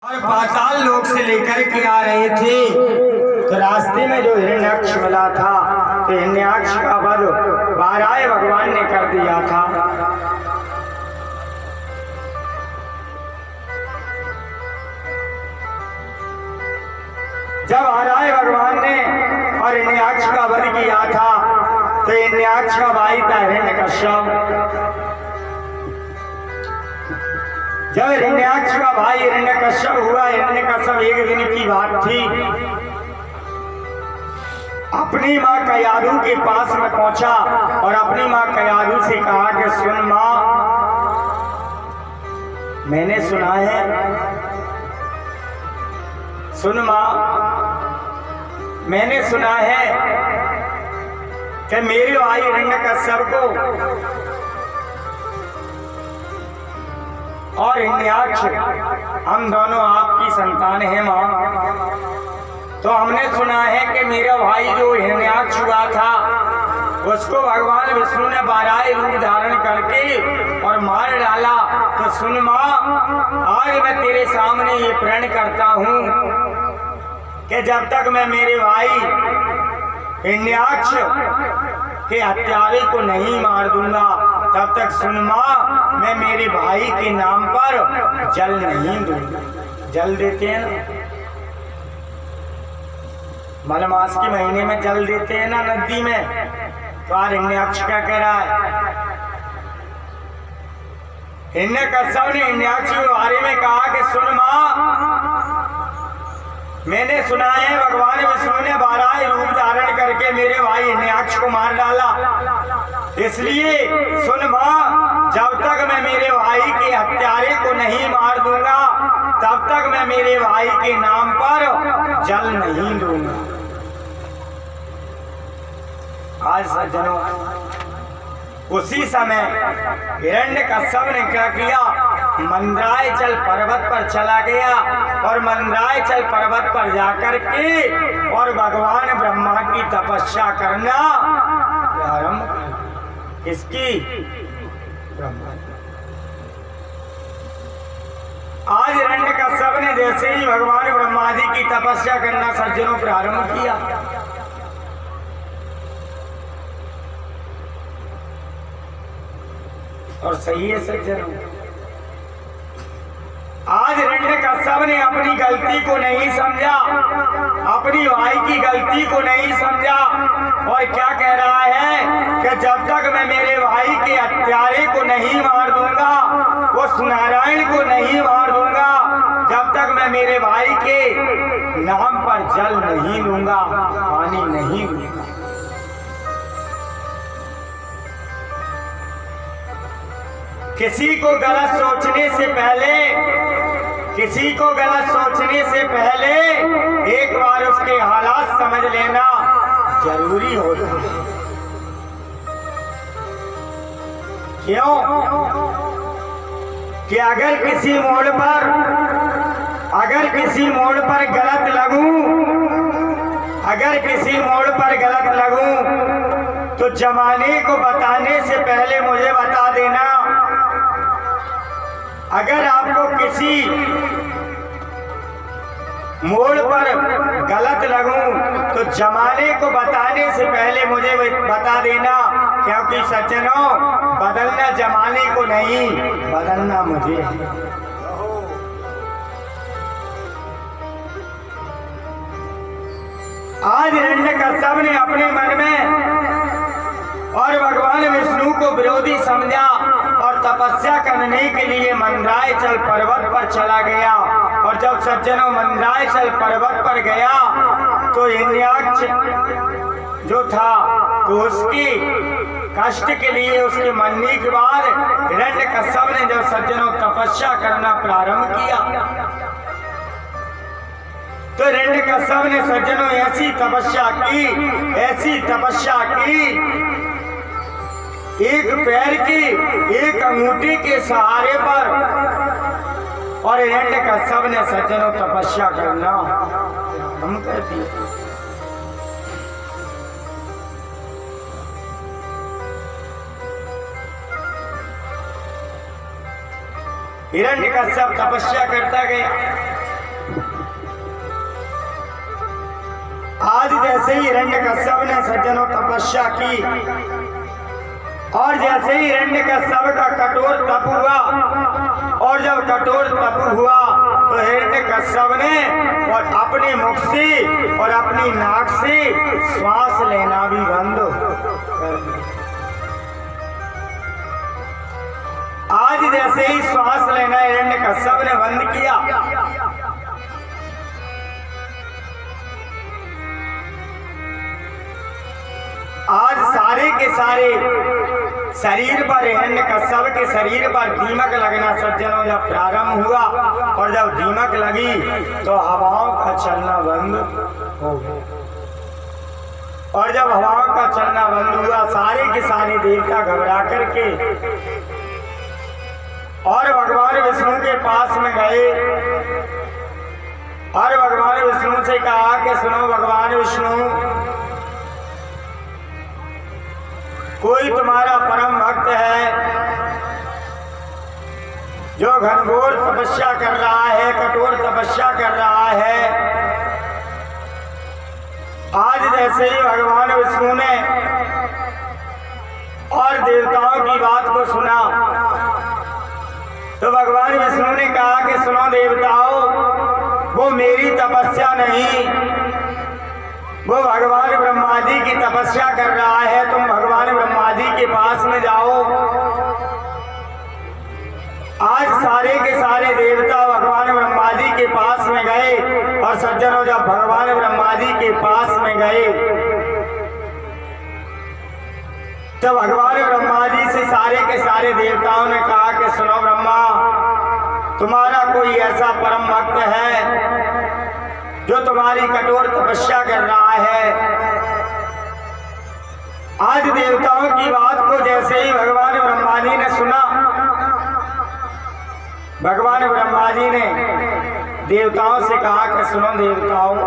और पाताल लोक से लेकर के आ रहे थे तो रास्ते में जो हिरण्याक्ष मिला था तो हिरण्याक्ष का वध वाराह भगवान ने कर दिया था। जब वाराह भगवान ने और हिरण्याक्ष का वध किया था तो हिरण्याक्ष का भाई था हिरण्यकश्यप। जब हिरण्याक्ष का भाई हिरण्यकश्यप हुआ, हिरण्यकश्यप एक दिन की बात थी, अपनी माँ कयाधु के पास में पहुंचा और अपनी माँ कयाधु से कहा कि सुन माँ, मैंने सुना है, सुन माँ, मैंने सुना है कि मेरे भाई हिरण्यकश्यप को और हिरण्याक्ष हम दोनों आपकी संतान हैं माँ। तो हमने सुना है कि मेरा भाई जो हिरण्याक्ष हुआ था उसको भगवान विष्णु ने वाराह रूप धारण करके और मार डाला। तो सुन माँ, आज मैं तेरे सामने ये प्रण करता हूँ कि जब तक मैं मेरे भाई हिरण्याक्ष के हत्यारे को नहीं मार दूंगा तब तक सुन माँ, मैं मेरे भाई के नाम पर जल नहीं दूंगा। जल देते हैं ना, मलमास के महीने में जल देते हैं ना नदी में, तो आज हिरण्याक्ष क्या कह रहा है? हिरण्यकश्यप ने हिरण्याक्ष के बारे में कहा कि सुन माँ, मैंने सुना है भगवान विष्णु ने वाराह रूप धारण करके मेरे भाई हिरण्याक्ष को मार डाला, इसलिए सुन माँ, जब तक मैं मेरे भाई के हत्यारे को नहीं मार दूंगा तब तक मैं मेरे भाई के नाम पर जल नहीं दूंगा। आज सज्जनों, उसी समय हिरण्यकश्यप ने क्या किया, मंदराचल पर्वत पर चला गया और मंदराचल पर्वत पर जाकर के और भगवान ब्रह्मा की तपस्या करना प्रारंभ किया। किसकी? ब्रह्मा। आज हिरण्यकश्यप ने जैसे ही भगवान ब्रह्मा जी की तपस्या करना सज्जनों प्रारंभ किया, और सही है सज्जनों, आज हिरण्यकश्यप ने अपनी गलती को नहीं समझा, अपनी भाई की गलती को नहीं समझा और क्या कह रहा है कि जब तक मैं मेरे भाई के हत्यारे को नहीं मार दूंगा, उस नारायण को नहीं मार दूंगा, जब तक मैं मेरे भाई के नाम पर जल नहीं लूंगा, पानी नहीं लूंगा। किसी को गलत सोचने से पहले, किसी को गलत सोचने से पहले एक बार उसके हालात समझ लेना जरूरी होता है। क्यों? कि अगर किसी मोड़ पर गलत लगूं, अगर किसी मोड़ पर गलत लगूं तो जमाने को बताने से पहले मुझे बता देना। अगर आपको किसी मोड़ पर गलत लगूं तो जमाने को बताने से पहले मुझे बता देना, क्योंकि सज्जनों, बदलना जमाने को नहीं, बदलना मुझे है। आज हिरण्यकश्यप ने अपने मन में और भगवान विष्णु को विरोधी समझा और तपस्या करने के लिए मंदराचल पर्वत पर चला गया। और जब सज्जनों मंदराचल पर्वत पर गया तो हिरण्याक्ष जो था तो उसकी कष्ट के लिए उसके मरने के बाद हिरण्यकश्यप ने जब सज्जनों तपस्या करना प्रारंभ किया तो हिरण्यकश्यप ने सज्जनों ऐसी तपस्या की, ऐसी तपस्या की, एक पैर की एक अंगूठी के सहारे पर, और हिरण्यकश्यप ने सज्जनों तपस्या करना हम कर दिए। हिरण्यकश्यप तपस्या करता गया, जैसे ही हिरण्यकश्यप ने सज्जनों तपस्या की और जैसे ही हिरण्यकश्यप का कठोर तप हुआ और जब कठोर तप हुआ तो हिरण्यकश्यप ने और अपने मुख से और अपनी नाक से श्वास लेना भी बंद कर दिया। आज जैसे ही श्वास लेना हिरण्यकश्यप ने बंद किया, आज सारे के सारे शरीर पर हिरण्यकश्यप के शरीर पर दीमक लगना सज्जनों जब प्रारंभ हुआ और जब दीमक लगी तो हवाओं का चलना बंद हो गया। और जब हवाओं का चलना बंद हुआ सारे के सारे देवता घबरा करके और भगवान विष्णु के पास में गए और भगवान विष्णु से कहा कि सुनो भगवान विष्णु, कोई तुम्हारा परम भक्त है जो घनघोर तपस्या कर रहा है, कठोर तपस्या कर रहा है। आज जैसे ही भगवान विष्णु ने और देवताओं की बात को सुना तो भगवान विष्णु ने कहा कि सुनो देवताओं, वो मेरी तपस्या नहीं, वो भगवान ब्रह्मा जी की तपस्या कर रहा है। तुम भगवान ब्रह्मा जी के पास में जाओ। आज सारे के सारे देवता भगवान ब्रह्मा जी के पास में गए और सज्जनों जब भगवान ब्रह्मा जी के पास में गए तो भगवान ब्रह्मा जी से सारे के सारे देवताओं ने कहा कि सुनो ब्रह्मा, तुम्हारा कोई ऐसा परम भक्त है जो तुम्हारी कठोर तपस्या कर रहा है। आज देवताओं की बात को जैसे ही भगवान ब्रह्मा जी ने सुना, भगवान ब्रह्मा जी ने देवताओं से कहा कि सुनो देवताओं,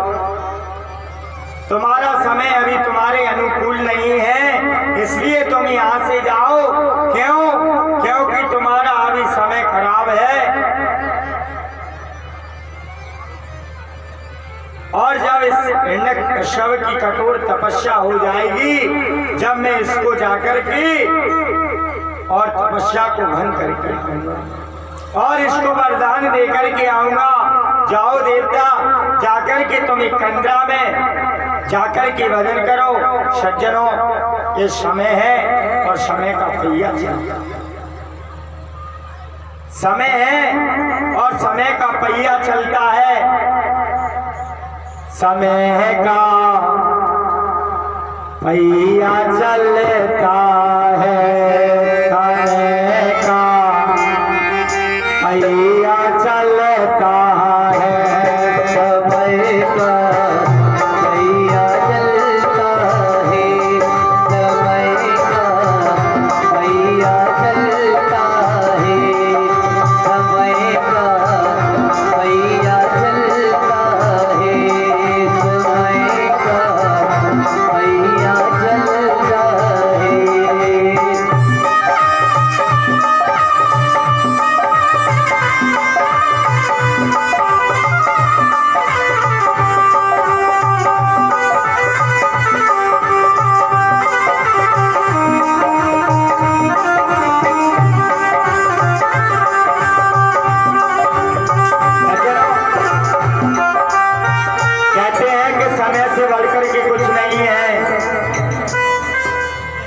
तुम्हारा समय अभी तुम्हारे अनुकूल नहीं है, इसलिए तुम यहाँ से जाओ। क्यों? क्योंकि तुम्हारा अभी समय खराब है। और जब इस हिरण्यकश्यप की कठोर तपस्या हो जाएगी, जब मैं इसको जाकर के और तपस्या को भंग करके आऊंगा और इसको वरदान देकर के आऊंगा। जाओ देवता, जाकर के तुम एक कंदरा में जाकर के भजन करो। सज्जनों, ये समय है और समय का पहिया चलता है। समय है और समय का पहिया चलता है। समय का पहिया चलता है, समय का पहिया चलता है, समय का पहिया चलता है, समय का पहिया चलता है, समय का पहिया चलता है, समय का पहिया चलता है।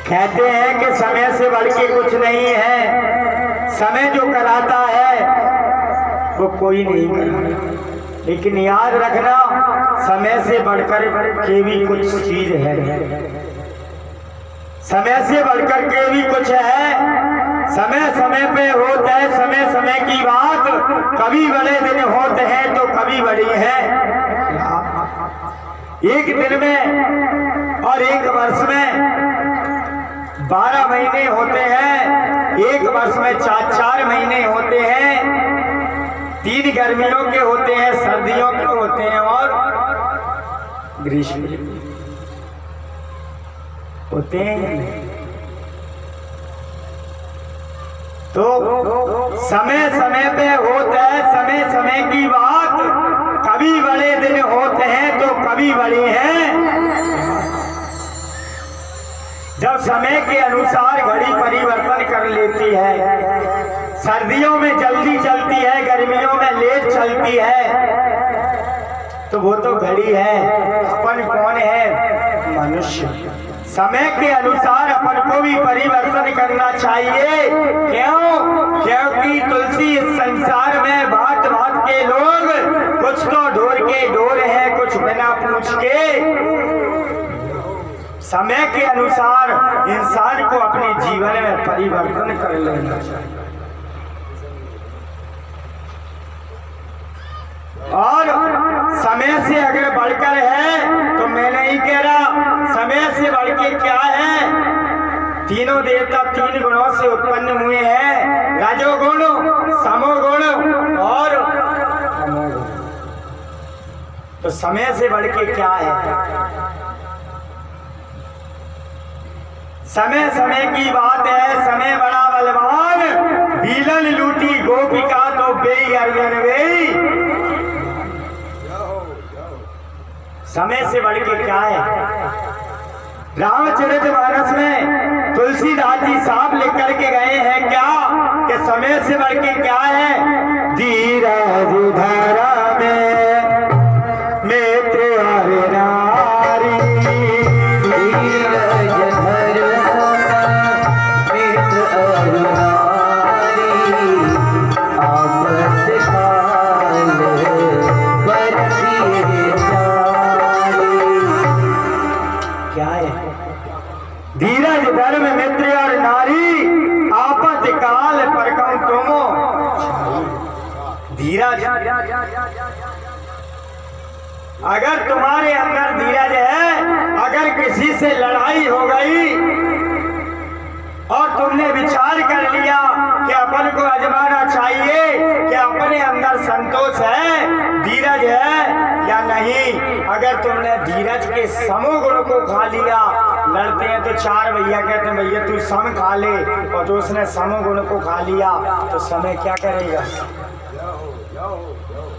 कहते हैं कि समय से बढ़ के कुछ नहीं है। समय जो कराता है वो कोई नहीं कराता, लेकिन याद रखना समय से बढ़कर के भी कुछ चीज है। समय से बढ़कर के भी कुछ है। समय समय पे होता है, समय समय की बात। कभी बड़े दिन होते हैं तो कभी बड़ी है। एक दिन में और एक वर्ष में 12 महीने होते हैं। एक वर्ष में 4 महीने होते हैं। 3 गर्मियों के होते हैं, सर्दियों के होते हैं और ग्रीष्म होते हैं। तो समय समय पे होता है, समय समय की बात। कभी बड़े दिन होते हैं तो कभी बड़ी हैं। समय के अनुसार घड़ी परिवर्तन कर लेती है। सर्दियों में जल्दी चलती है, गर्मियों में लेट चलती है, तो वो तो घड़ी है। अपन कौन है? मनुष्य। समय के अनुसार अपन को भी परिवर्तन करना चाहिए। क्यों? क्योंकि तुलसी इस संसार में भांत भांत के लोग, कुछ तो ढोर के ढोर है, कुछ बिना पूछ के। समय के अनुसार इंसान को अपने जीवन में परिवर्तन कर लेना चाहिए। और समय से अगर बढ़कर है तो मैं नहीं कह रहा, समय से बढ़ के क्या है? तीनों देवता तीन गुणों से उत्पन्न हुए हैं, रजोगुण, समोगुण और तमोगुण। तो समय से बढ़ के क्या है? समय समय की बात है। समय बड़ा बलवान, बीलन लूटी गोपिका तो बेई अर्जन बेई। समय से बढ़ के क्या है? रामचरितमानस में तुलसीदास जी साहब लिख करके गए हैं क्या कि समय से बढ़ के क्या है? धीरज धरा में मित्र और नारी, धीरज धरा मित्र और नारी, आफत काल बरसिए जारी। क्या है? धीरज धर्म मित्र और नारी, आपत काल पर कौन तुमो। धीरज, अगर तुम्हारे अंदर धीरज है, अगर किसी से लड़ाई हो गई और तुमने विचार कर लिया कि अपन को आजमाना चाहिए कि अपने अंदर संतोष है, धीरज है या नहीं। अगर तुमने धीरज के समोगुण को खा लिया, लड़ते हैं तो चार भैया कहते हैं भैया तू सम खा ले, और जो उसने समोगुण को खा लिया तो समय क्या करेगा?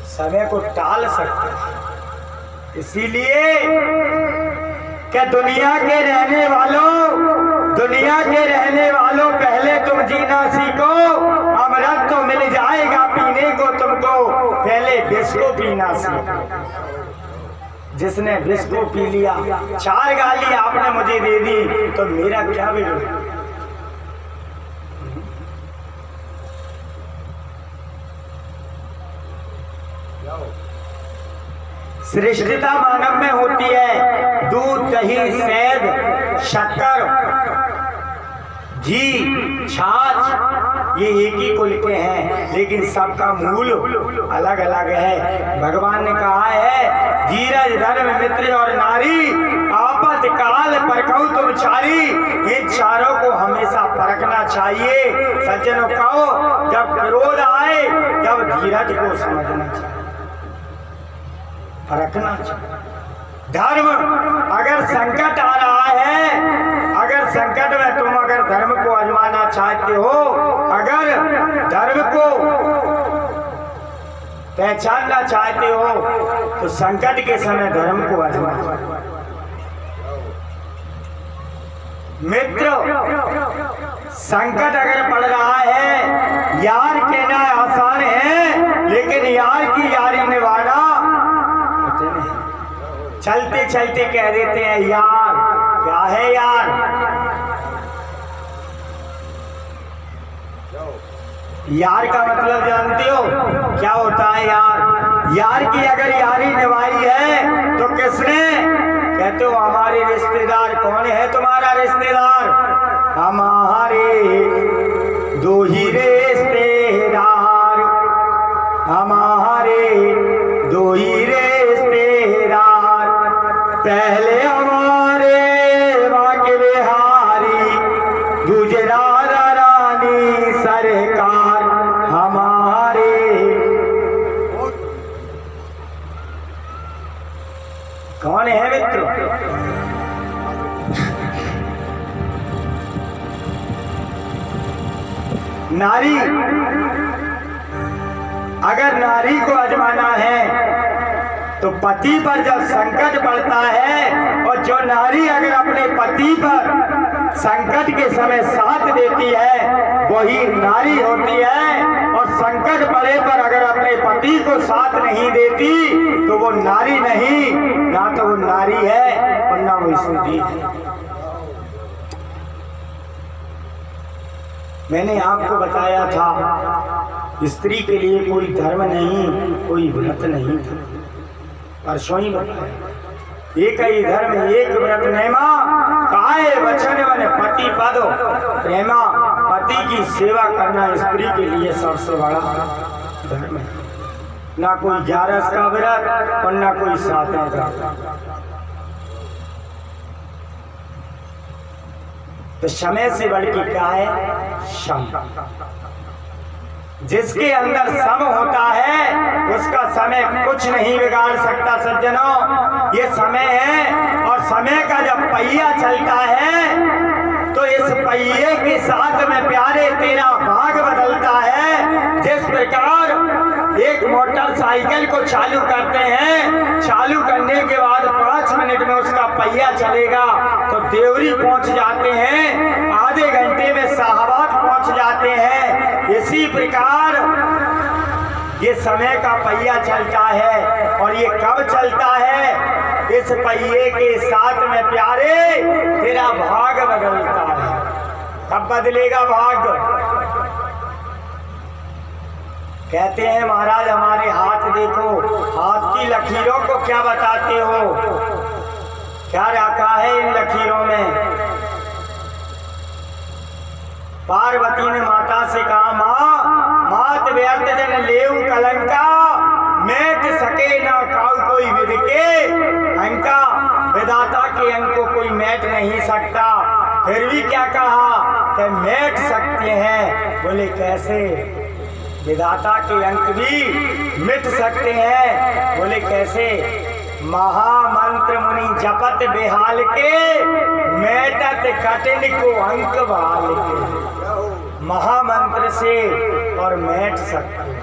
समय को टाल सकते हैं। इसीलिए कि दुनिया के रहने वालों पहले तुम जीना सीखो। अमृत तो मिल जाएगा पीने को तुमको, पहले विष को पीना सीखो। जिसने विष को पी लिया, चार गाली आपने मुझे दे दी तो मेरा क्या बिगड़ा? श्रेष्ठता मानव में होती है। दूध, दही, शहद, शक्कर, घी, छाछ, ये एक ही कुल के हैं, लेकिन सबका मूल अलग अलग है। भगवान ने कहा है धीरज धर्म मित्र और नारी, आपत काल परखऊ तुम चारी। इन चारों को हमेशा परखना चाहिए। सज्जनों कहो, जब क्रोध आए जब धीरज को समझना चाहिए, परखना चाहिए। धर्म, अगर संकट आ रहा है, अगर संकट में तुम अगर धर्म को आजमाना चाहते हो, अगर धर्म को पहचानना चाहते हो, तो संकट के समय धर्म को आजमाना। मित्र, संकट अगर पड़ रहा है, यार कहना आसान है, लेकिन यार की यारी निभाना चलते चलते कह देते हैं यार। क्या है यार? यार का मतलब जानते हो क्या होता है? यार, यार की अगर यारी निभाई है तो किसने? कहते हो हमारे रिश्तेदार। कौन है तुम्हारा रिश्तेदार? हमारे दो ही रिश्तेदार, हमारे दो ही रिश्तेदार। पहले हमारे बाके बिहारी, दूसरे राजा रानी सरकार हमारे। कौन है मित्र? नारी। अगर नारी को आजमाना है तो पति पर जब संकट पड़ता है, और जो नारी अगर अपने पति पर संकट के समय साथ देती है वही नारी होती है। और संकट पड़े पर अगर अपने पति को साथ नहीं देती तो वो नारी नहीं, ना तो वो नारी है और ना वो स्तुति है। मैंने आपको बताया था स्त्री के लिए कोई धर्म नहीं, कोई व्रत नहीं था, परसों ही बताया। एक ही धर्म एक व्रत नेमा, काहे वचन वन पति पदो प्रेमा। पति की सेवा करना स्त्री के लिए सबसे बड़ा धर्म है। ना कोई 11 का व्रत और ना कोई 7 का। तो समय से बढ़ के क्या है? सम। जिसके अंदर सम होता है उसका समय कुछ नहीं बिगाड़ सकता। सज्जनों, ये समय है और समय का जब पहिया चलता है तो इस पहिए के साथ में प्यारे तेरा भाग बदलता है। जिस प्रकार एक मोटरसाइकिल को चालू करते हैं, चालू करने के बाद 5 मिनट में उसका पहिया चलेगा तो देवरी पहुंच जाते हैं, आधे घंटे में शाहबाद पहुंच जाते हैं। इसी प्रकार ये समय का पहिया चलता है। और ये कब चलता है? इस पहिए के साथ में प्यारे तेरा भाग बदलता है। कब बदलेगा भाग? कहते हैं महाराज हमारे हाथ देखो, हाथ की लकीरों को क्या बताते हो? क्या रखा है इन लकीरों में? पार्वती ने माता से कहा, माँ मात व्यर्थ जन लेव कलंका, मेट सके ना काउ कोई विध के अंका। विधाता के अंक को कोई मेट नहीं सकता। फिर भी क्या कहा कि मेट सकते हैं। बोले कैसे? विधाता के अंक भी मिट सकते हैं। बोले कैसे? महामंत्र मुनि जपत बेहाल के, मेटत कठिन को अंक बहाल के। महामंत्र से और मेट सकते,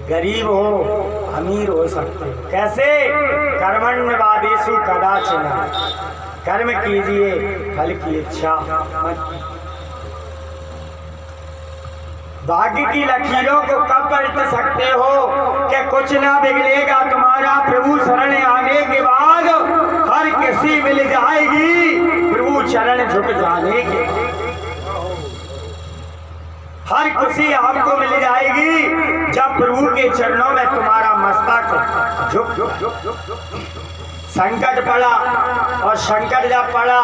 गरीब हो अमीर हो सकते। कैसे? कर्मण्यवादेषु कदाचन, कर्म कीजिए फल की इच्छा मत। भाग्य की लकीरों को कब पलट सकते हो कि कुछ ना बिगड़ेगा तुम्हारा प्रभु शरण आने के बाद हर किसी मिल जाएगी प्रभु चरण झुक जाने के। हर खुशी आपको मिल जाएगी जब प्रभु के चरणों में तुम्हारा मस्तक झुक। संकट पड़ा और संकट जब पड़ा